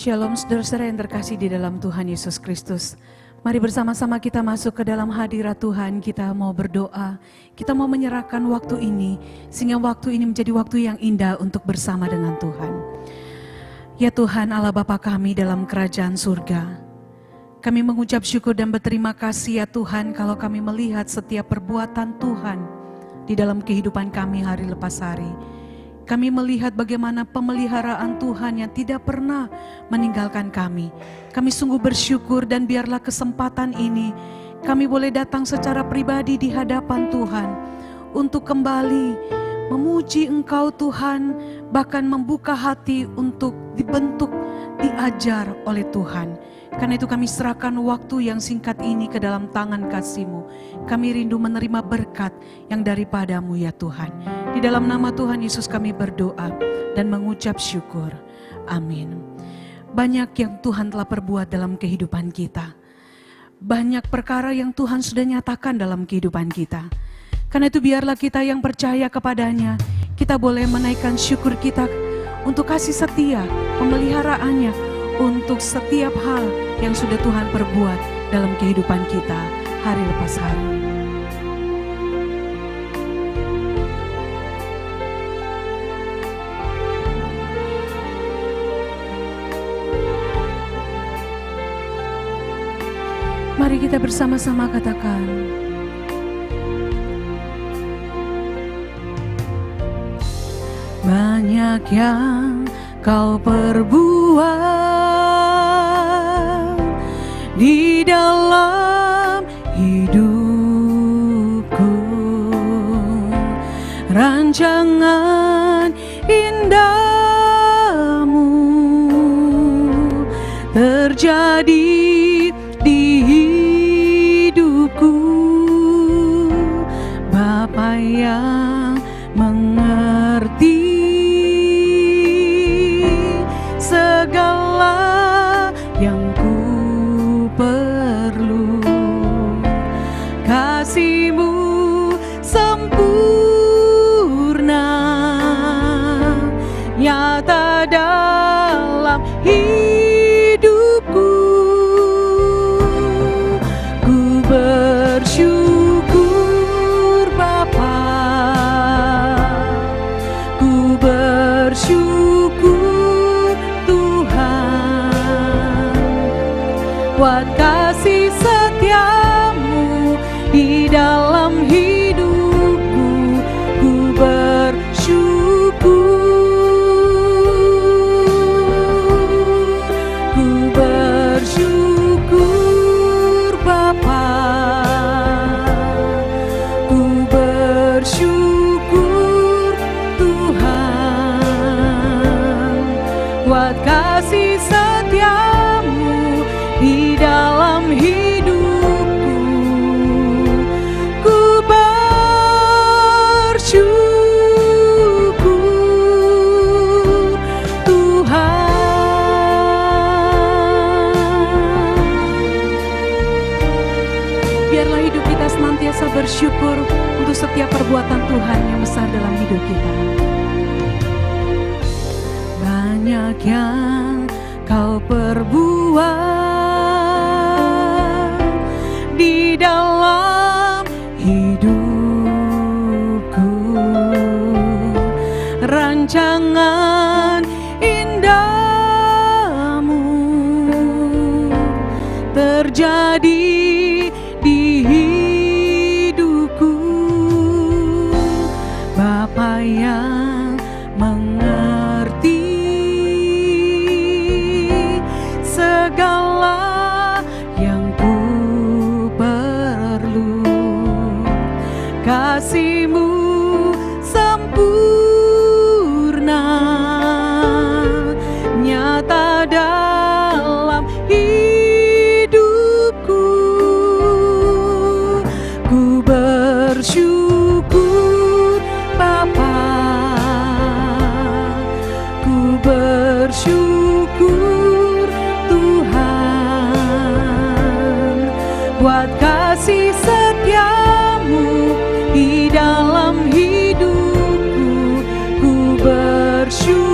Shalom saudara-saudara yang terkasih di dalam Tuhan Yesus Kristus. Mari bersama-sama kita masuk ke dalam hadirat Tuhan. Kita mau berdoa, kita mau menyerahkan waktu ini, sehingga waktu ini menjadi waktu yang indah untuk bersama dengan Tuhan. Ya Tuhan Allah Bapa kami dalam kerajaan surga, kami mengucap syukur dan berterima kasih ya Tuhan kalau kami melihat setiap perbuatan Tuhan di dalam kehidupan kami hari lepas hari. Kami melihat bagaimana pemeliharaan Tuhan yang tidak pernah meninggalkan kami. Kami sungguh bersyukur dan biarlah kesempatan ini kami boleh datang secara pribadi di hadapan Tuhan untuk kembali memuji Engkau Tuhan, bahkan membuka hati untuk dibentuk, diajar oleh Tuhan. Karena itu kami serahkan waktu yang singkat ini ke dalam tangan kasih-Mu. Kami rindu menerima berkat yang daripada-Mu ya Tuhan. Di dalam nama Tuhan Yesus kami berdoa dan mengucap syukur. Amin. Banyak yang Tuhan telah perbuat dalam kehidupan kita. Banyak perkara yang Tuhan sudah nyatakan dalam kehidupan kita. Karena itu biarlah kita yang percaya kepadanya, kita boleh menaikkan syukur kita untuk kasih setia, pemeliharaannya, untuk setiap hal yang sudah Tuhan perbuat dalam kehidupan kita hari lepas hari. Mari kita bersama-sama katakan, banyak yang Kau perbuat di dalam hidupku, rancangan indahmu terjadi di hidupku. Bapa yang mengerti segala yang ku perlu, kasih-Mu sempurna nyata dalam hidupku. Ku bersyukur Bapa, ku bersyukur buat kasih setia-Mu di dalam hidupku. Ku bersyukur Bapa, ku bersyukur Tuhan buat kasih setia-Mu di dalam hidupku. Ku bersyukur Tuhan. Biarlah hidup kita senantiasa bersyukur untuk setiap perbuatan Tuhan yang besar dalam hidup kita. Banyak yang Kau perbuat di dalam hidupku, rancangan indahmu terjadi di hidupku. Bapa yang mengerti segala yang ku perlu, kasih-Mu sempurna nyata dalam hidupku. Ku bersyukur Bapa, ku bersyukur Tuhan buat kasih setia-Mu di dalam hidupku. Ku bersyukur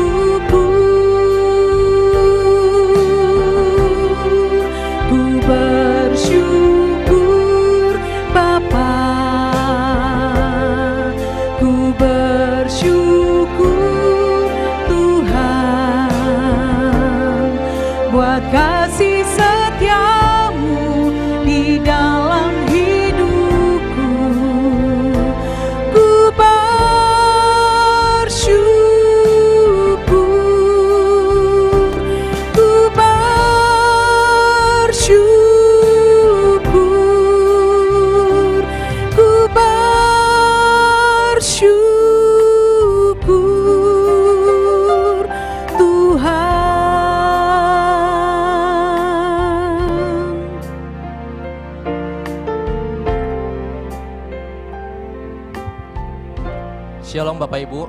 Shalom Bapak Ibu,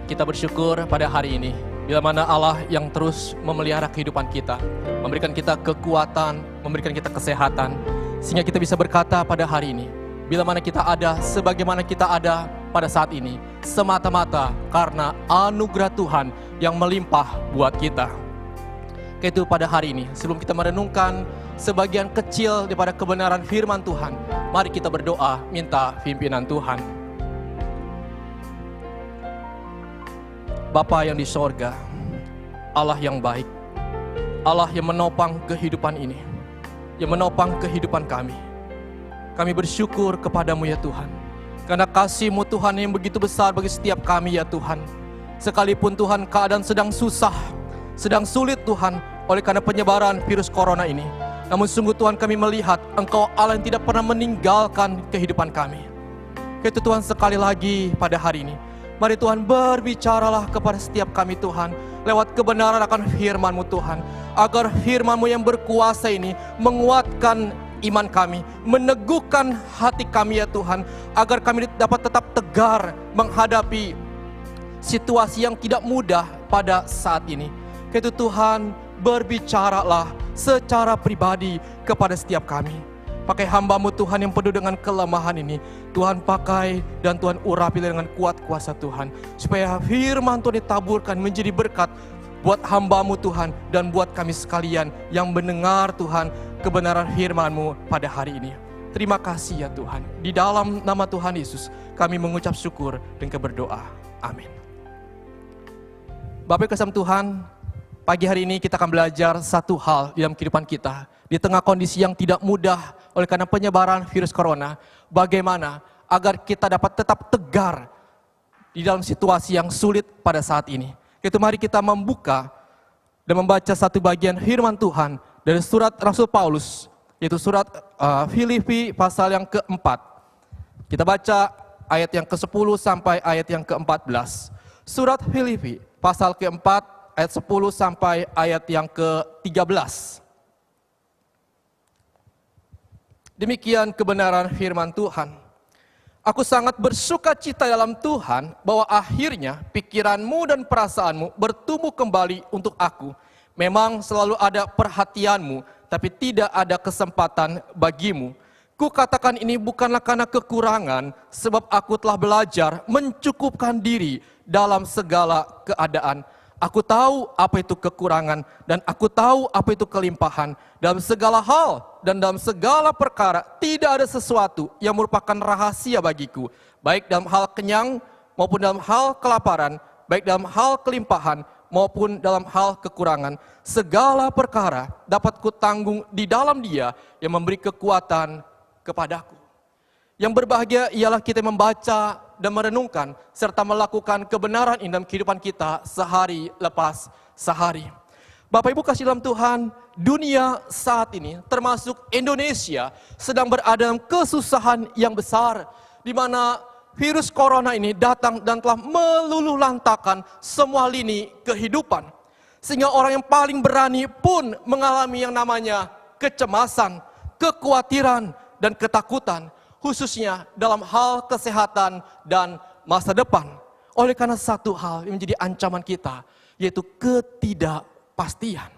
kita bersyukur pada hari ini bila mana Allah yang terus memelihara kehidupan kita, memberikan kita kekuatan, memberikan kita kesehatan, sehingga kita bisa berkata pada hari ini, bila mana kita ada sebagaimana kita ada pada saat ini, semata-mata karena anugerah Tuhan yang melimpah buat kita. Itu pada hari ini, sebelum kita merenungkan sebagian kecil daripada kebenaran firman Tuhan, mari kita berdoa minta pimpinan Tuhan. Bapa yang di sorga, Allah yang baik, Allah yang menopang kehidupan ini, yang menopang kehidupan kami. Kami bersyukur kepadamu ya Tuhan, karena kasih-Mu Tuhan yang begitu besar bagi setiap kami ya Tuhan. Sekalipun Tuhan keadaan sedang susah, sedang sulit Tuhan, oleh karena penyebaran virus corona ini, namun sungguh Tuhan kami melihat Engkau Allah yang tidak pernah meninggalkan kehidupan kami. Itu Tuhan sekali lagi pada hari ini, mari Tuhan berbicaralah kepada setiap kami Tuhan, lewat kebenaran akan firman-Mu Tuhan, agar firman-Mu yang berkuasa ini menguatkan iman kami, meneguhkan hati kami ya Tuhan, agar kami dapat tetap tegar menghadapi situasi yang tidak mudah pada saat ini. Itu Tuhan, berbicaralah secara pribadi kepada setiap kami. Pakai hamba-Mu Tuhan yang penuh dengan kelemahan ini, Tuhan pakai dan Tuhan urapi dengan kuat kuasa Tuhan, supaya firman Tuhan ditaburkan menjadi berkat buat hamba-Mu Tuhan dan buat kami sekalian yang mendengar Tuhan kebenaran firman-Mu pada hari ini. Terima kasih ya Tuhan. Di dalam nama Tuhan Yesus kami mengucap syukur dan berdoa. Amin. Bapak kasih Tuhan, pagi hari ini kita akan belajar satu hal dalam kehidupan kita. Di tengah kondisi yang tidak mudah oleh karena penyebaran virus corona, bagaimana agar kita dapat tetap tegar di dalam situasi yang sulit pada saat ini. Itu mari kita membuka dan membaca satu bagian firman Tuhan dari surat Rasul Paulus, yaitu surat Filipi pasal yang keempat. Kita baca ayat yang ke-10 sampai ayat yang ke-14. Surat Filipi pasal keempat ayat 10 sampai ayat yang ke-13. Demikian kebenaran firman Tuhan. Aku sangat bersuka cita dalam Tuhan bahwa akhirnya pikiranmu dan perasaanmu bertumbuh kembali untuk aku. Memang selalu ada perhatianmu, tapi tidak ada kesempatan bagimu. Kukatakan ini bukanlah karena kekurangan, sebab aku telah belajar mencukupkan diri dalam segala keadaan. Aku tahu apa itu kekurangan dan aku tahu apa itu kelimpahan. Dalam segala hal dan dalam segala perkara tidak ada sesuatu yang merupakan rahasia bagiku. Baik dalam hal kenyang maupun dalam hal kelaparan, baik dalam hal kelimpahan maupun dalam hal kekurangan. Segala perkara dapat kutanggung di dalam Dia yang memberi kekuatan kepadaku. Yang berbahagia ialah kita membaca dan merenungkan serta melakukan kebenaran ini dalam kehidupan kita sehari lepas sehari. Bapak Ibu kasih dalam Tuhan, dunia saat ini termasuk Indonesia sedang berada dalam kesusahan yang besar, di mana virus corona ini datang dan telah meluluhlantakkan semua lini kehidupan. Sehingga orang yang paling berani pun mengalami yang namanya kecemasan, kekhawatiran, dan ketakutan, khususnya dalam hal kesehatan dan masa depan. Oleh karena satu hal yang menjadi ancaman kita, yaitu ketidakpastian.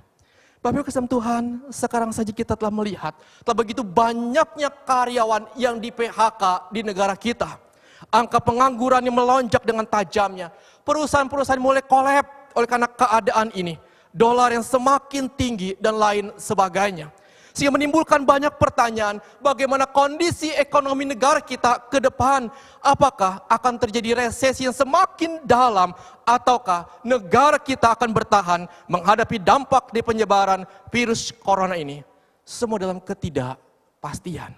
Bapak Ibu kasih Tuhan, sekarang saja kita telah melihat, telah begitu banyaknya karyawan yang di PHK di negara kita. Angka pengangguran yang melonjak dengan tajamnya. Perusahaan-perusahaan mulai kolab oleh karena keadaan ini. Dolar yang semakin tinggi dan lain sebagainya. Sehingga menimbulkan banyak pertanyaan, bagaimana kondisi ekonomi negara kita ke depan? Apakah akan terjadi resesi yang semakin dalam, ataukah negara kita akan bertahan menghadapi dampak dari penyebaran virus corona ini? Semua dalam ketidakpastian.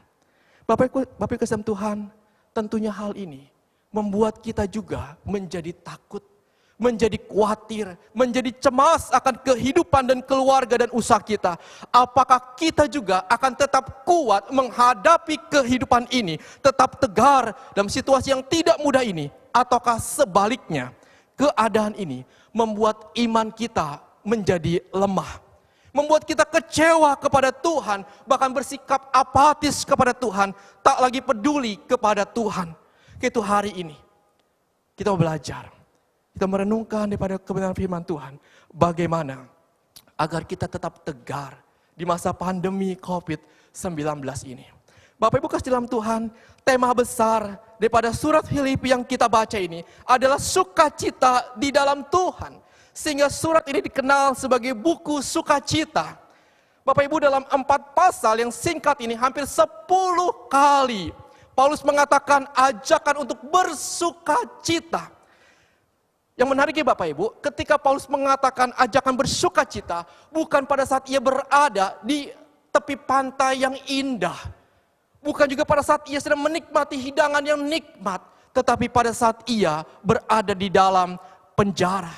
Bapak kasih Tuhan, tentunya hal ini membuat kita juga menjadi takut, menjadi khawatir, menjadi cemas akan kehidupan dan keluarga dan usaha kita. Apakah kita juga akan tetap kuat menghadapi kehidupan ini, tetap tegar dalam situasi yang tidak mudah ini, ataukah sebaliknya keadaan ini membuat iman kita menjadi lemah, membuat kita kecewa kepada Tuhan, bahkan bersikap apatis kepada Tuhan, tak lagi peduli kepada Tuhan. Itu hari ini kita mau belajar. Kita merenungkan daripada kebenaran firman Tuhan. Bagaimana agar kita tetap tegar di masa pandemi COVID-19 ini. Bapak Ibu kasih dalam Tuhan, tema besar daripada surat Filipi yang kita baca ini adalah sukacita di dalam Tuhan. Sehingga surat ini dikenal sebagai buku sukacita. Bapak Ibu, dalam 4 pasal yang singkat ini hampir 10 kali Paulus mengatakan ajakan untuk bersukacita. Yang menariknya Bapak Ibu, ketika Paulus mengatakan ajakan bersukacita, bukan pada saat ia berada di tepi pantai yang indah. Bukan juga pada saat ia sedang menikmati hidangan yang nikmat. Tetapi pada saat ia berada di dalam penjara.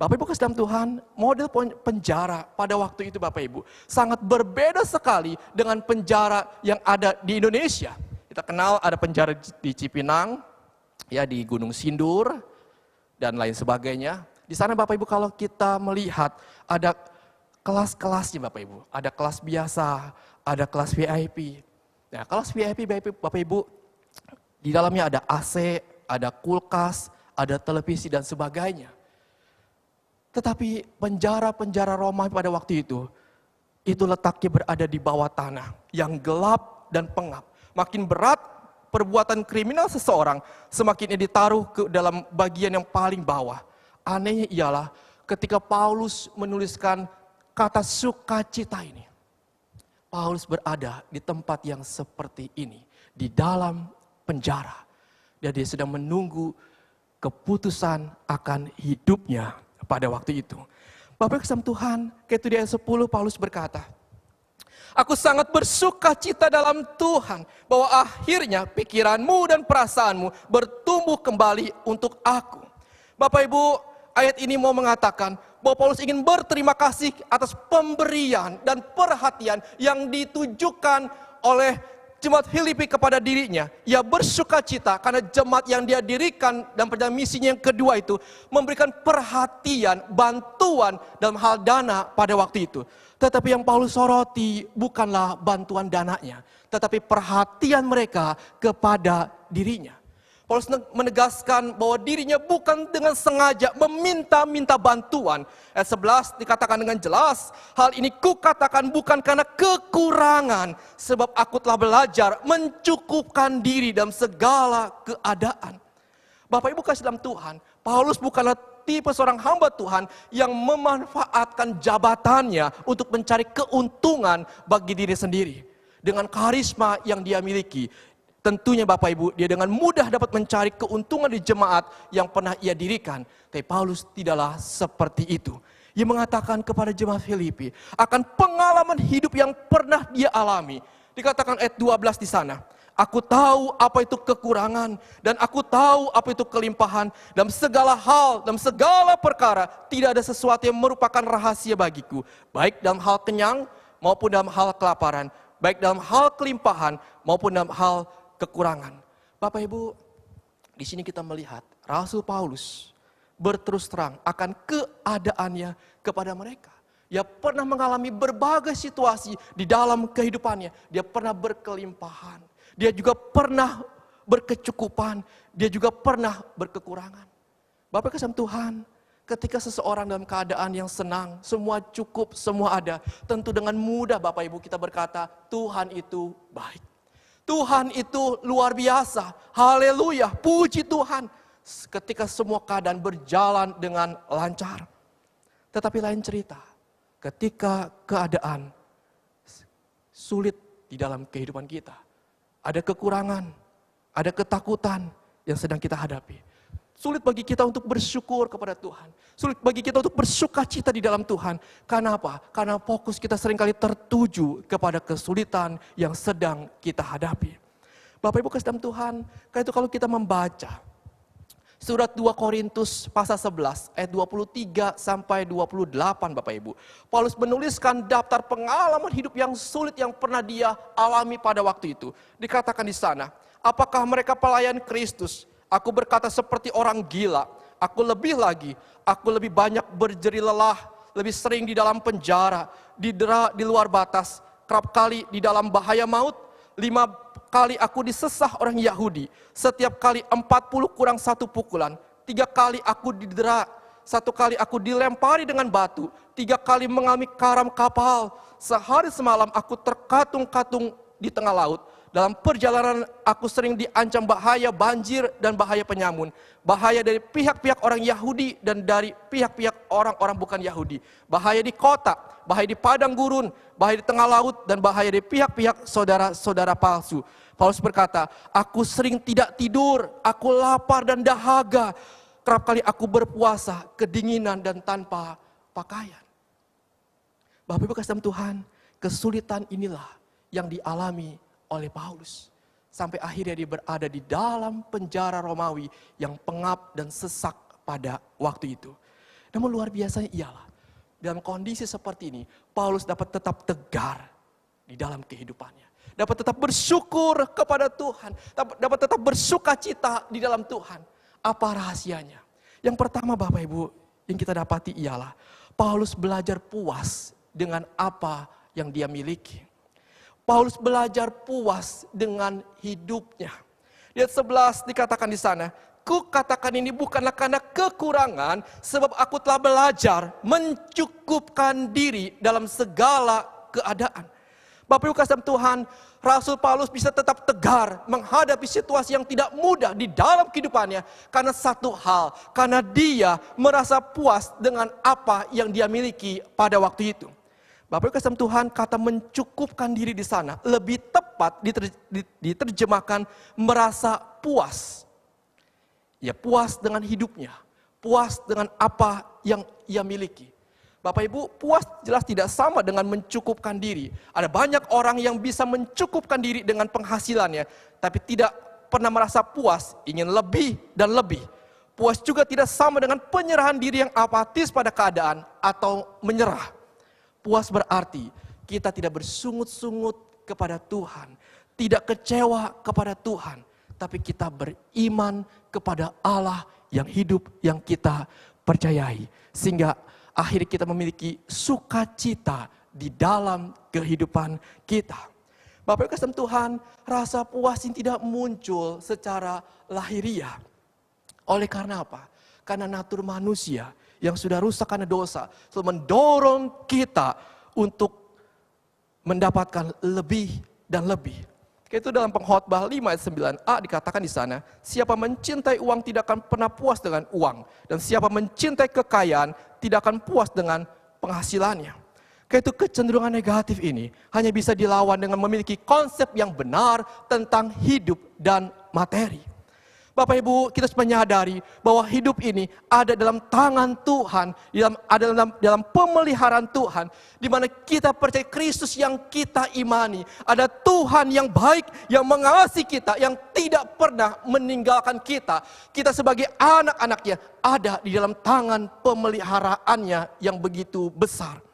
Bapak Ibu kasih dalam Tuhan, model penjara pada waktu itu Bapak Ibu sangat berbeda sekali dengan penjara yang ada di Indonesia. Kita kenal ada penjara di Cipinang, ya di Gunung Sindur, dan lain sebagainya. Di sana Bapak Ibu kalau kita melihat ada kelas-kelasnya Bapak Ibu. Ada kelas biasa, ada kelas VIP. Nah kelas VIP Bapak Ibu, di dalamnya ada AC, ada kulkas, ada televisi dan sebagainya. Tetapi penjara-penjara Roma pada waktu itu letaknya berada di bawah tanah yang gelap dan pengap. Makin berat perbuatan kriminal seseorang, semakin ia ditaruh ke dalam bagian yang paling bawah. Anehnya ialah ketika Paulus menuliskan kata sukacita ini. Paulus berada di tempat yang seperti ini, di dalam penjara. Dan dia sedang menunggu keputusan akan hidupnya pada waktu itu. Bapak kasih Tuhan, ketika di ayat 10 Paulus berkata, aku sangat bersuka cita dalam Tuhan bahwa akhirnya pikiranmu dan perasaanmu bertumbuh kembali untuk aku. Bapak Ibu, ayat ini mau mengatakan bahwa Paulus ingin berterima kasih atas pemberian dan perhatian yang ditujukan oleh jemaat Filipi kepada dirinya. Ia bersuka cita karena jemaat yang dia dirikan dan pada misinya yang kedua itu memberikan perhatian, bantuan dalam hal dana pada waktu itu. Tetapi yang Paulus soroti bukanlah bantuan dananya, tetapi perhatian mereka kepada dirinya. Paulus menegaskan bahwa dirinya bukan dengan sengaja meminta-minta bantuan. Ayat 11 dikatakan dengan jelas, hal ini kukatakan bukan karena kekurangan, sebab aku telah belajar mencukupkan diri dalam segala keadaan. Bapak Ibu kasih dalam Tuhan, Paulus bukanlah tipe seorang hamba Tuhan yang memanfaatkan jabatannya untuk mencari keuntungan bagi diri sendiri. Dengan karisma yang dia miliki, tentunya Bapak Ibu, dia dengan mudah dapat mencari keuntungan di jemaat yang pernah ia dirikan. Tapi Paulus tidaklah seperti itu. Ia mengatakan kepada jemaat Filipi akan pengalaman hidup yang pernah dia alami. Dikatakan ayat 12 di sana. Aku tahu apa itu kekurangan dan aku tahu apa itu kelimpahan. Dalam segala hal, dalam segala perkara, tidak ada sesuatu yang merupakan rahasia bagiku. Baik dalam hal kenyang maupun dalam hal kelaparan. Baik dalam hal kelimpahan maupun dalam hal kekurangan. Bapak Ibu, di sini kita melihat Rasul Paulus berterus terang akan keadaannya kepada mereka. Dia pernah mengalami berbagai situasi di dalam kehidupannya. Dia pernah berkelimpahan. Dia juga pernah berkecukupan. Dia juga pernah berkekurangan. Bapak kasih Tuhan, ketika seseorang dalam keadaan yang senang, semua cukup, semua ada. Tentu dengan mudah Bapak Ibu kita berkata, Tuhan itu baik. Tuhan itu luar biasa. Haleluya, puji Tuhan. Ketika semua keadaan berjalan dengan lancar. Tetapi lain cerita, ketika keadaan sulit di dalam kehidupan kita. Ada kekurangan, ada ketakutan yang sedang kita hadapi. Sulit bagi kita untuk bersyukur kepada Tuhan. Sulit bagi kita untuk bersuka cita di dalam Tuhan. Karena apa? Karena fokus kita seringkali tertuju kepada kesulitan yang sedang kita hadapi. Bapak Ibu kasih dalam Tuhan, karena itu kalau kita membaca surat 2 Korintus pasal 11 ayat 23 sampai 28 Bapak Ibu. Paulus menuliskan daftar pengalaman hidup yang sulit yang pernah dia alami pada waktu itu. Dikatakan di sana, apakah mereka pelayan Kristus? Aku berkata seperti orang gila. Aku lebih lagi, aku lebih banyak berjeri lelah, lebih sering di dalam penjara, didera di luar batas, kerap kali di dalam bahaya maut. 5 kali aku disesah orang Yahudi, setiap kali 40 kurang 1 pukulan, 3 kali aku didera, 1 kali aku dilempari dengan batu, 3 kali mengalami karam kapal, sehari semalam aku terkatung-katung di tengah laut. Dalam perjalanan aku sering diancam bahaya banjir dan bahaya penyamun. Bahaya dari pihak-pihak orang Yahudi dan dari pihak-pihak orang-orang bukan Yahudi. Bahaya di kota, bahaya di padang gurun, bahaya di tengah laut, dan bahaya dari pihak-pihak saudara-saudara palsu. Paulus berkata, aku sering tidak tidur, aku lapar dan dahaga. Kerap kali aku berpuasa, kedinginan dan tanpa pakaian. Bapak Ibu kasih dalam Tuhan, kesulitan inilah yang dialami oleh Paulus. Sampai akhirnya dia berada di dalam penjara Romawi yang pengap dan sesak pada waktu itu. Namun luar biasanya ialah, dalam kondisi seperti ini, Paulus dapat tetap tegar di dalam kehidupannya. Dapat tetap bersyukur kepada Tuhan. Dapat tetap bersuka cita di dalam Tuhan. Apa rahasianya? Yang pertama Bapak Ibu yang kita dapati ialah, Paulus belajar puas dengan apa yang dia miliki. Paulus belajar puas dengan hidupnya. Di ayat 11 dikatakan di sana, ku katakan ini bukanlah karena kekurangan, sebab aku telah belajar mencukupkan diri dalam segala keadaan. Bapak Ibu kasih dalam Tuhan, Rasul Paulus bisa tetap tegar menghadapi situasi yang tidak mudah di dalam kehidupannya. Karena satu hal, karena dia merasa puas dengan apa yang dia miliki pada waktu itu. Bapak Ibu kasih Tuhan, kata mencukupkan diri di sana lebih tepat diterjemahkan merasa puas. Ya, puas dengan hidupnya, puas dengan apa yang ia miliki. Bapak Ibu, puas jelas tidak sama dengan mencukupkan diri. Ada banyak orang yang bisa mencukupkan diri dengan penghasilannya, tapi tidak pernah merasa puas, ingin lebih dan lebih. Puas juga tidak sama dengan penyerahan diri yang apatis pada keadaan atau menyerah. Puas berarti kita tidak bersungut-sungut kepada Tuhan, tidak kecewa kepada Tuhan, tapi kita beriman kepada Allah yang hidup, yang kita percayai. Sehingga akhirnya kita memiliki sukacita di dalam kehidupan kita. Bapak Ibu kasih Tuhan, rasa puas ini tidak muncul secara lahiriah. Oleh karena apa? Karena natur manusia yang sudah rusak karena dosa, selalu mendorong kita untuk mendapatkan lebih dan lebih. Itu dalam Pengkhotbah 5 ayat 9a dikatakan di sana, siapa mencintai uang tidak akan pernah puas dengan uang, dan siapa mencintai kekayaan tidak akan puas dengan penghasilannya. Itu kecenderungan negatif ini hanya bisa dilawan dengan memiliki konsep yang benar tentang hidup dan materi. Bapak Ibu, kita harus menyadari bahwa hidup ini ada dalam tangan Tuhan, ada dalam pemeliharaan Tuhan, di mana kita percaya Kristus yang kita imani. Ada Tuhan yang baik, yang mengasihi kita, yang tidak pernah meninggalkan kita. Kita sebagai anak-anaknya ada di dalam tangan pemeliharaannya yang begitu besar.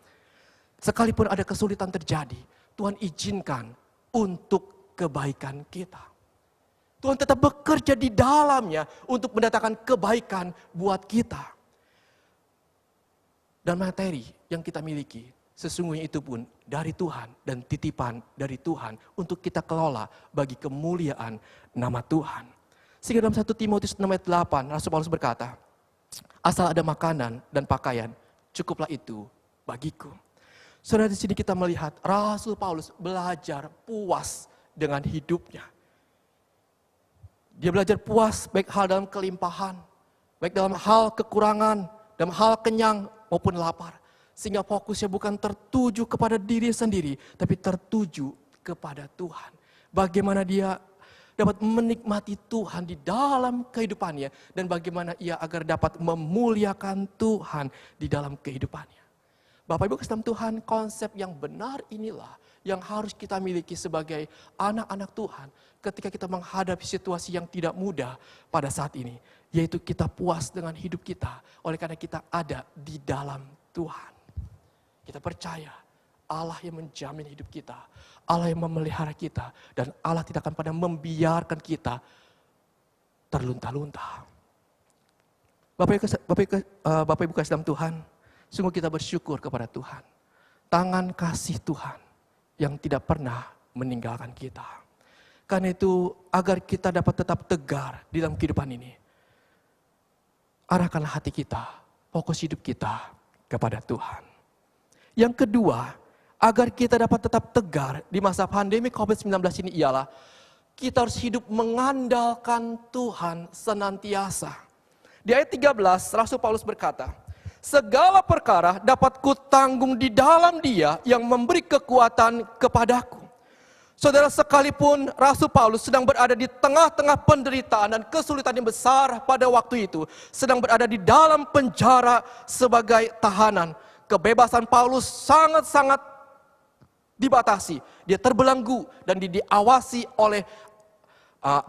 Sekalipun ada kesulitan terjadi, Tuhan izinkan untuk kebaikan kita. Tuhan tetap bekerja di dalamnya untuk mendatangkan kebaikan buat kita. Dan materi yang kita miliki, sesungguhnya itu pun dari Tuhan dan titipan dari Tuhan untuk kita kelola bagi kemuliaan nama Tuhan. Sehingga dalam 1 Timotius 6 ayat 8, Rasul Paulus berkata, asal ada makanan dan pakaian, cukuplah itu bagiku. Saudara, di sini kita melihat Rasul Paulus belajar puas dengan hidupnya. Dia belajar puas baik hal dalam kelimpahan, baik dalam hal kekurangan, dalam hal kenyang maupun lapar. Sehingga fokusnya bukan tertuju kepada diri sendiri, tapi tertuju kepada Tuhan. Bagaimana dia dapat menikmati Tuhan di dalam kehidupannya, dan bagaimana ia agar dapat memuliakan Tuhan di dalam kehidupannya. Bapak Ibu kasih Tuhan, konsep yang benar inilah yang harus kita miliki sebagai anak-anak Tuhan ketika kita menghadapi situasi yang tidak mudah pada saat ini. Yaitu kita puas dengan hidup kita oleh karena kita ada di dalam Tuhan. Kita percaya Allah yang menjamin hidup kita, Allah yang memelihara kita, dan Allah tidak akan pernah membiarkan kita terlunta-lunta. Bapak Ibu kasih dalam Tuhan, sungguh kita bersyukur kepada Tuhan. Tangan kasih Tuhan yang tidak pernah meninggalkan kita. Karena itu agar kita dapat tetap tegar di dalam kehidupan ini, arahkanlah hati kita, fokus hidup kita kepada Tuhan. Yang kedua, agar kita dapat tetap tegar di masa pandemi COVID-19 ini ialah kita harus hidup mengandalkan Tuhan senantiasa. Di ayat 13, Rasul Paulus berkata, segala perkara dapat kutanggung di dalam Dia yang memberi kekuatan kepadaku. Saudara, sekalipun Rasul Paulus sedang berada di tengah-tengah penderitaan dan kesulitan yang besar pada waktu itu, sedang berada di dalam penjara sebagai tahanan, kebebasan Paulus sangat-sangat dibatasi. Dia terbelenggu dan diawasi oleh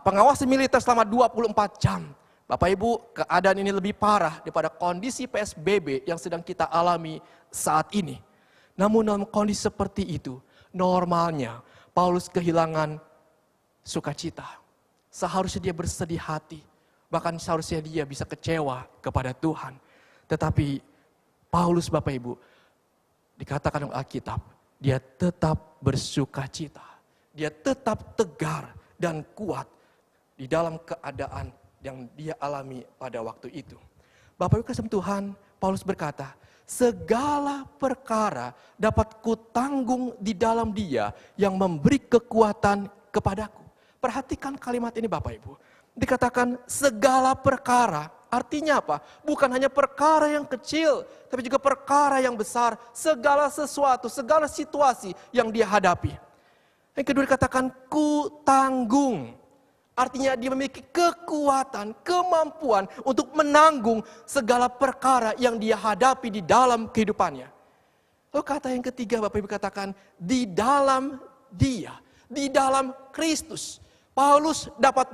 pengawas militer selama 24 jam. Bapak Ibu, keadaan ini lebih parah daripada kondisi PSBB yang sedang kita alami saat ini. Namun dalam kondisi seperti itu, normalnya Paulus kehilangan sukacita. Seharusnya dia bersedih hati. Bahkan seharusnya dia bisa kecewa kepada Tuhan. Tetapi Paulus, Bapak Ibu, dikatakan oleh Alkitab, dia tetap bersukacita. Dia tetap tegar dan kuat di dalam keadaan yang dia alami pada waktu itu. Bapak Ibu kasih Tuhan, Paulus berkata, segala perkara dapat kutanggung di dalam Dia yang memberi kekuatan kepadaku. Perhatikan kalimat ini Bapak Ibu. Dikatakan segala perkara, artinya apa? Bukan hanya perkara yang kecil, tapi juga perkara yang besar. Segala sesuatu, segala situasi yang dia hadapi. Yang kedua dikatakan kutanggung. Artinya dia memiliki kekuatan, kemampuan untuk menanggung segala perkara yang dia hadapi di dalam kehidupannya. Lalu kata yang ketiga Bapak Ibu katakan, di dalam Dia, di dalam Kristus. Paulus dapat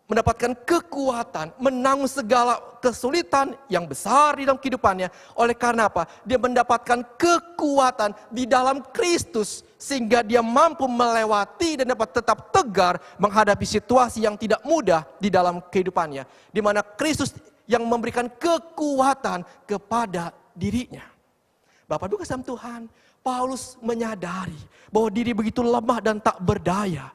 mendapatkan kekuatan, menanggung segala kesulitan yang besar di dalam kehidupannya. Oleh karena apa? Dia mendapatkan kekuatan di dalam Kristus. Sehingga dia mampu melewati dan dapat tetap tegar menghadapi situasi yang tidak mudah di dalam kehidupannya. Di mana Kristus yang memberikan kekuatan kepada dirinya. Bapak Ibu kasih Tuhan, Paulus menyadari bahwa diri begitu lemah dan tak berdaya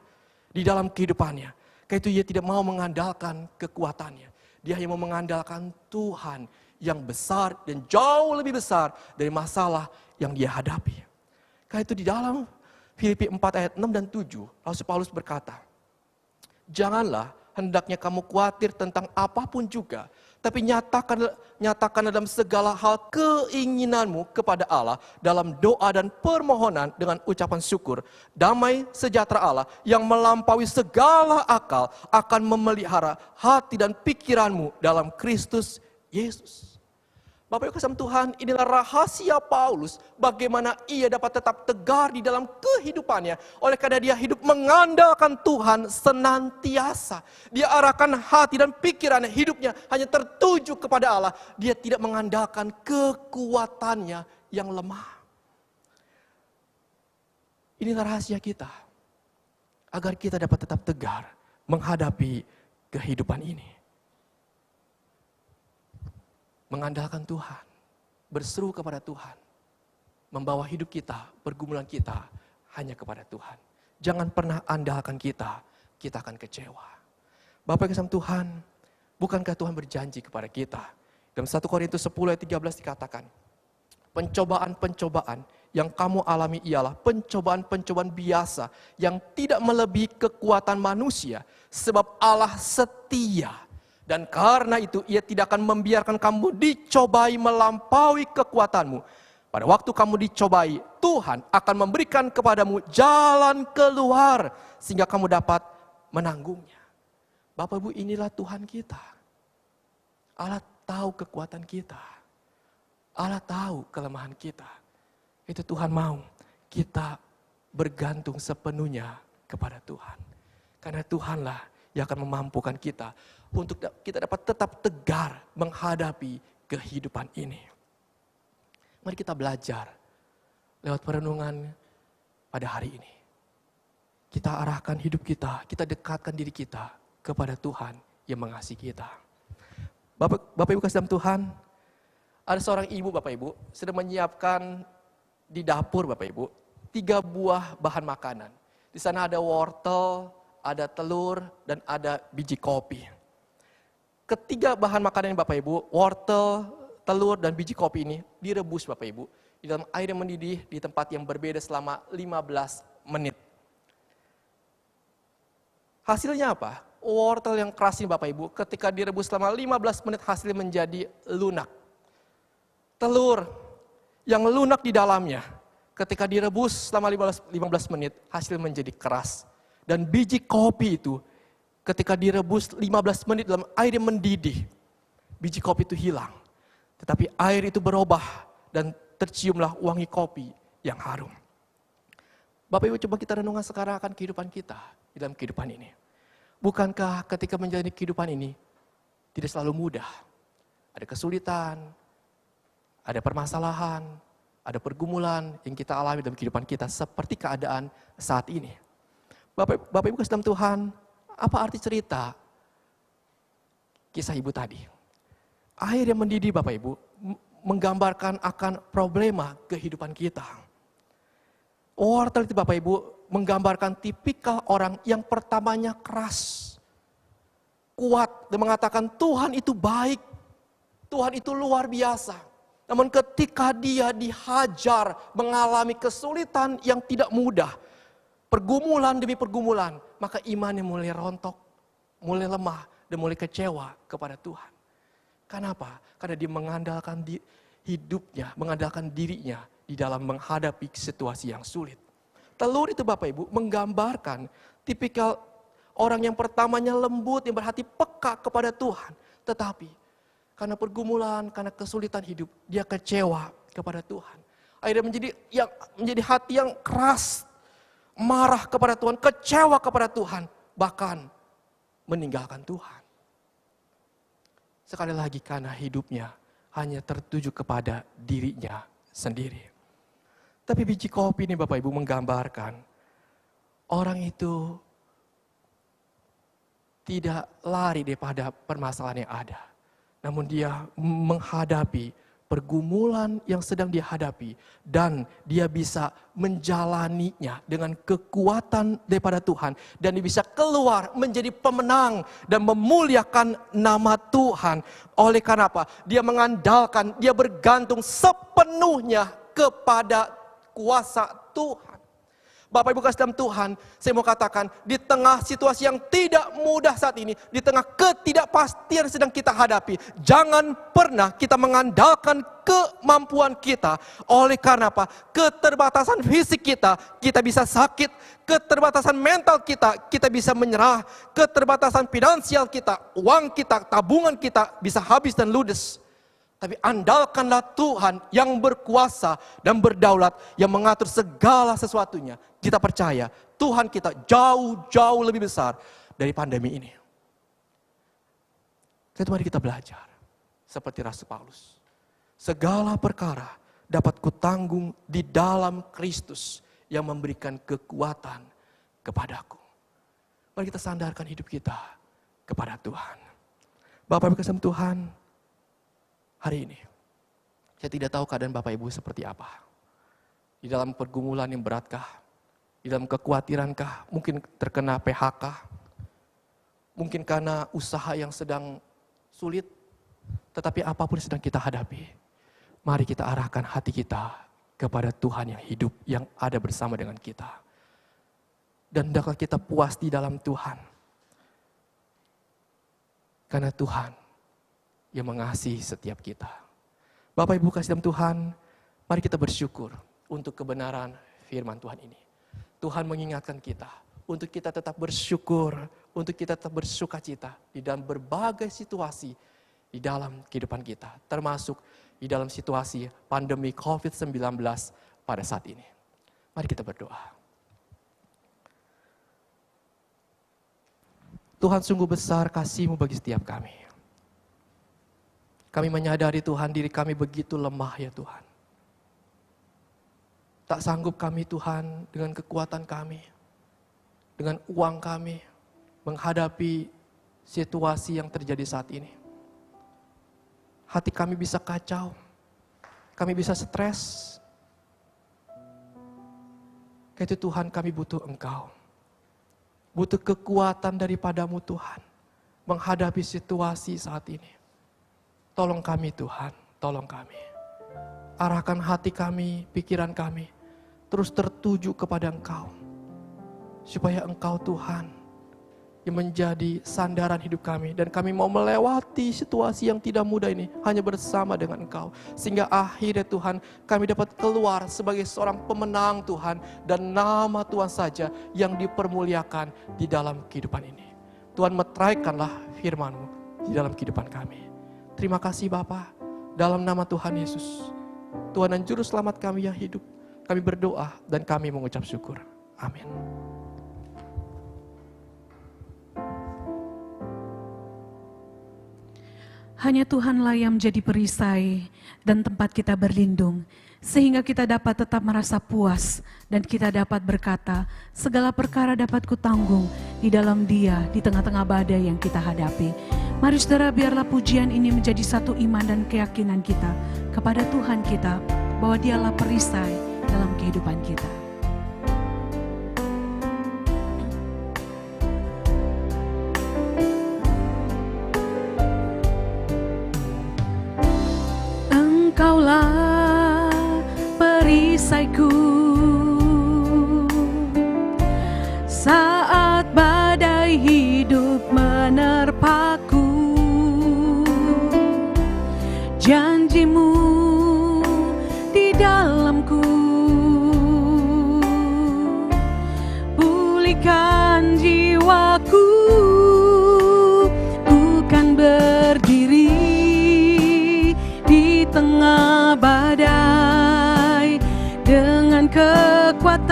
di dalam kehidupannya. Karena itu ia tidak mau mengandalkan kekuatannya. Dia hanya mau mengandalkan Tuhan yang besar dan jauh lebih besar dari masalah yang dia hadapi. Karena itu di dalam Filipi 4 ayat 6 dan 7, Rasul Paulus berkata, janganlah hendaknya kamu khawatir tentang apapun juga, tapi nyatakan dalam segala hal keinginanmu kepada Allah dalam doa dan permohonan dengan ucapan syukur. Damai sejahtera Allah yang melampaui segala akal akan memelihara hati dan pikiranmu dalam Kristus Yesus. Bapak Ibu kasih Tuhan, inilah rahasia Paulus bagaimana ia dapat tetap tegar di dalam kehidupannya. Oleh karena dia hidup mengandalkan Tuhan senantiasa. Dia arahkan hati dan pikirannya, hidupnya hanya tertuju kepada Allah. Dia tidak mengandalkan kekuatannya yang lemah. Inilah rahasia kita. Agar kita dapat tetap tegar menghadapi kehidupan ini. Mengandalkan Tuhan, berseru kepada Tuhan, membawa hidup kita, pergumulan kita hanya kepada Tuhan. Jangan pernah andalkan kita akan kecewa. Bapak Ibu Tuhan, bukankah Tuhan berjanji kepada kita? Dalam 1 Korintus 10 ayat 13 dikatakan, pencobaan-pencobaan yang kamu alami ialah pencobaan-pencobaan biasa yang tidak melebihi kekuatan manusia, sebab Allah setia. Dan karena itu ia tidak akan membiarkan kamu dicobai melampaui kekuatanmu. Pada waktu kamu dicobai, Tuhan akan memberikan kepadamu jalan keluar sehingga kamu dapat menanggungnya. Bapak Ibu, inilah Tuhan kita. Allah tahu kekuatan kita. Allah tahu kelemahan kita. Itu Tuhan mau kita bergantung sepenuhnya kepada Tuhan. Karena Tuhanlah yang akan memampukan kita untuk kita dapat tetap tegar menghadapi kehidupan ini. Mari kita belajar lewat perenungan pada hari ini. Kita arahkan hidup kita dekatkan diri kita kepada Tuhan yang mengasihi kita. Bapak Ibu kasih dalam Tuhan, ada seorang ibu Bapak Ibu sedang menyiapkan di dapur Bapak Ibu 3 buah bahan makanan. Di sana ada wortel, ada telur, dan ada biji kopi. Ketiga bahan makanan ini Bapak Ibu, wortel, telur, dan biji kopi ini direbus Bapak Ibu di dalam air yang mendidih di tempat yang berbeda selama 15 menit. Hasilnya apa? Wortel yang keras ini Bapak Ibu, ketika direbus selama 15 menit hasilnya menjadi lunak. Telur yang lunak di dalamnya, ketika direbus selama 15 menit hasil menjadi keras. Dan biji kopi itu ketika direbus 15 menit dalam air yang mendidih, biji kopi itu hilang. Tetapi air itu berubah dan terciumlah wangi kopi yang harum. Bapak Ibu, coba kita renungkan sekarang akan kehidupan kita di dalam kehidupan ini. Bukankah ketika menjalani kehidupan ini tidak selalu mudah? Ada kesulitan, ada permasalahan, ada pergumulan yang kita alami dalam kehidupan kita seperti keadaan saat ini. Bapak Ibu kasih dalam Tuhan, apa arti cerita kisah ibu tadi? Air yang mendidih Bapak Ibu menggambarkan akan problema kehidupan kita. Wortel itu Bapak Ibu menggambarkan tipikal orang yang pertamanya keras, kuat, dan mengatakan Tuhan itu baik, Tuhan itu luar biasa. Namun ketika dia dihajar mengalami kesulitan yang tidak mudah, pergumulan demi pergumulan, maka imannya mulai rontok, mulai lemah, dan mulai kecewa kepada Tuhan. Kenapa? Karena dia mengandalkan hidupnya, mengandalkan dirinya di dalam menghadapi situasi yang sulit. Telur itu Bapak Ibu menggambarkan tipikal orang yang pertamanya lembut, yang berhati peka kepada Tuhan. Tetapi karena pergumulan, karena kesulitan hidup, dia kecewa kepada Tuhan. Akhirnya menjadi hati yang keras, marah kepada Tuhan, kecewa kepada Tuhan, bahkan meninggalkan Tuhan. Sekali lagi karena hidupnya hanya tertuju kepada dirinya sendiri. Tapi biji kopi ini Bapak Ibu menggambarkan orang itu tidak lari daripada permasalahan yang ada. Namun dia menghadapi pergumulan yang sedang dia hadapi dan dia bisa menjalaninya dengan kekuatan daripada Tuhan dan dia bisa keluar menjadi pemenang dan memuliakan nama Tuhan. Oleh karena apa? Dia mengandalkan, dia bergantung sepenuhnya kepada kuasa Tuhan. Bapak Ibu kasih dalam Tuhan, saya mau katakan di tengah situasi yang tidak mudah saat ini, di tengah ketidakpastian yang sedang kita hadapi, jangan pernah kita mengandalkan kemampuan kita. Oleh karena apa? Keterbatasan fisik kita bisa sakit, keterbatasan mental kita bisa menyerah, keterbatasan finansial kita, uang kita, tabungan kita bisa habis dan ludes. Tapi andalkanlah Tuhan yang berkuasa dan berdaulat, yang mengatur segala sesuatunya. Kita percaya Tuhan kita jauh-jauh lebih besar dari pandemi ini. Jadi mari kita belajar seperti Rasul Paulus. Segala perkara dapat kutanggung di dalam Kristus yang memberikan kekuatan kepadaku. Mari kita sandarkan hidup kita kepada Tuhan. Bapak Ibu kasih Tuhan, hari ini saya tidak tahu keadaan Bapak Ibu seperti apa. Di dalam pergumulan yang beratkah? Di dalam kekhawatirankah? Mungkin terkena PHK? Mungkin karena usaha yang sedang sulit? Tetapi apapun yang sedang kita hadapi, mari kita arahkan hati kita kepada Tuhan yang hidup, yang ada bersama dengan kita. Dan hendaklah kita puas di dalam Tuhan. Karena Tuhan yang mengasihi setiap kita. Bapak Ibu kasih dalam Tuhan, mari kita bersyukur untuk kebenaran firman Tuhan ini. Tuhan mengingatkan kita untuk kita tetap bersyukur, untuk kita tetap bersukacita di dalam berbagai situasi di dalam kehidupan kita, termasuk di dalam situasi pandemi COVID-19 pada saat ini. Mari kita berdoa. Tuhan, sungguh besar kasih-Mu bagi setiap kami. Kami menyadari Tuhan, diri kami begitu lemah ya Tuhan. Tak sanggup kami Tuhan dengan kekuatan kami, dengan uang kami, menghadapi situasi yang terjadi saat ini. Hati kami bisa kacau, kami bisa stres. Karena itu Tuhan, kami butuh Engkau. butuh kekuatan daripada-Mu Tuhan, menghadapi situasi saat ini. Tolong kami Tuhan, tolong kami. Arahkan hati kami, pikiran kami, terus tertuju kepada Engkau. Supaya Engkau Tuhan yang menjadi sandaran hidup kami. Dan kami mau melewati situasi yang tidak mudah ini hanya bersama dengan Engkau. Sehingga akhirnya Tuhan kami dapat keluar sebagai seorang pemenang Tuhan. Dan nama Tuhan saja yang dipermuliakan di dalam kehidupan ini. Tuhan meteraikanlah firman-Mu di dalam kehidupan kami. Terima kasih Bapa, dalam nama Tuhan Yesus, Tuhan dan Juru Selamat kami yang hidup, kami berdoa dan kami mengucap syukur. Amin. Hanya Tuhanlah yang menjadi perisai dan tempat kita berlindung, sehingga kita dapat tetap merasa puas dan kita dapat berkata, segala perkara dapat kutanggung di dalam Dia di tengah-tengah badai yang kita hadapi. Mari saudara, biarlah pujian ini menjadi satu iman dan keyakinan kita kepada Tuhan kita, bahwa Dialah perisai dalam kehidupan kita. Engkaulah perisaiku saat badai hidup menerpaku. Janji-Mu di dalamku, pulihkan jiwaku, bukan berdiri di tengah badai dengan kekuatan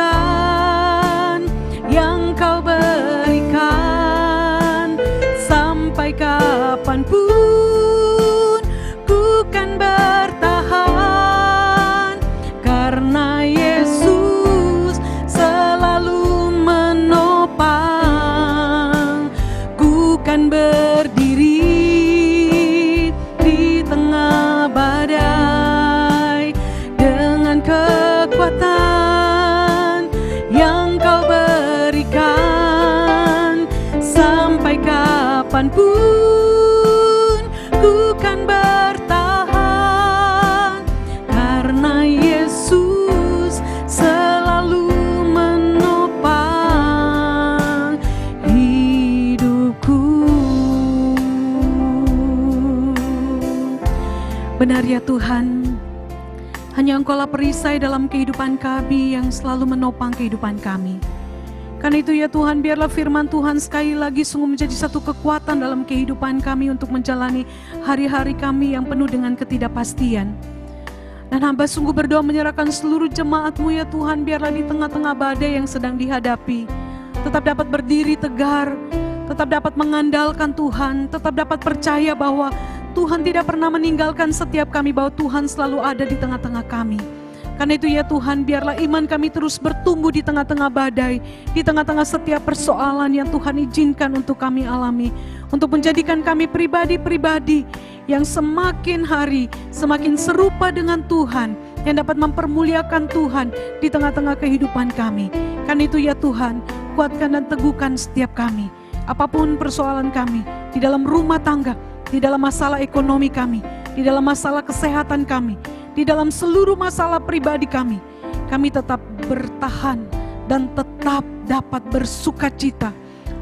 yang Kau berikan. Sampai kapanpun ku kan bertahan, karena Yesus selalu menopang. Ku kan berdiri di tengah badai dengan kekuatan yang Kau berikan. Sampai kapanpun ku kan bertahan, karena Yesus selalu menopang hidupku. Benar ya Tuhan, hanya Engkau-lah perisai dalam kehidupan kami yang selalu menopang kehidupan kami. Karena itu ya Tuhan, biarlah firman Tuhan sekali lagi sungguh menjadi satu kekuatan dalam kehidupan kami untuk menjalani hari-hari kami yang penuh dengan ketidakpastian. Dan hamba sungguh berdoa menyerahkan seluruh jemaat-Mu ya Tuhan, biarlah di tengah-tengah badai yang sedang dihadapi, tetap dapat berdiri tegar, tetap dapat mengandalkan Tuhan, tetap dapat percaya bahwa Tuhan tidak pernah meninggalkan setiap kami, bahwa Tuhan selalu ada di tengah-tengah kami. Karena itu ya Tuhan, biarlah iman kami terus bertumbuh di tengah-tengah badai, di tengah-tengah setiap persoalan yang Tuhan izinkan untuk kami alami, untuk menjadikan kami pribadi-pribadi yang semakin hari semakin serupa dengan Tuhan, yang dapat mempermuliakan Tuhan di tengah-tengah kehidupan kami. Karena itu ya Tuhan, kuatkan dan teguhkan setiap kami, apapun persoalan kami, di dalam rumah tangga, di dalam masalah ekonomi kami, di dalam masalah kesehatan kami, di dalam seluruh masalah pribadi kami tetap bertahan dan tetap dapat bersukacita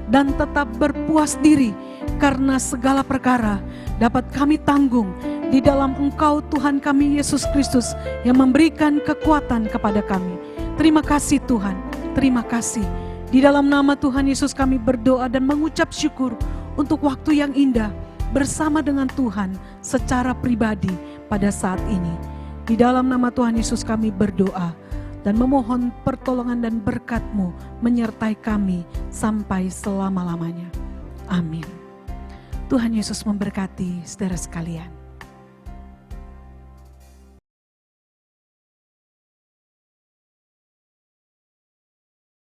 dan tetap berpuas diri, karena segala perkara dapat kami tanggung di dalam Engkau Tuhan kami Yesus Kristus yang memberikan kekuatan kepada kami. Terima kasih Tuhan, terima kasih. Di dalam nama Tuhan Yesus kami berdoa dan mengucap syukur untuk waktu yang indah bersama dengan Tuhan secara pribadi pada saat ini. Di dalam nama Tuhan Yesus kami berdoa dan memohon pertolongan dan berkat-Mu menyertai kami sampai selama-lamanya. Amin. Tuhan Yesus memberkati saudara sekalian.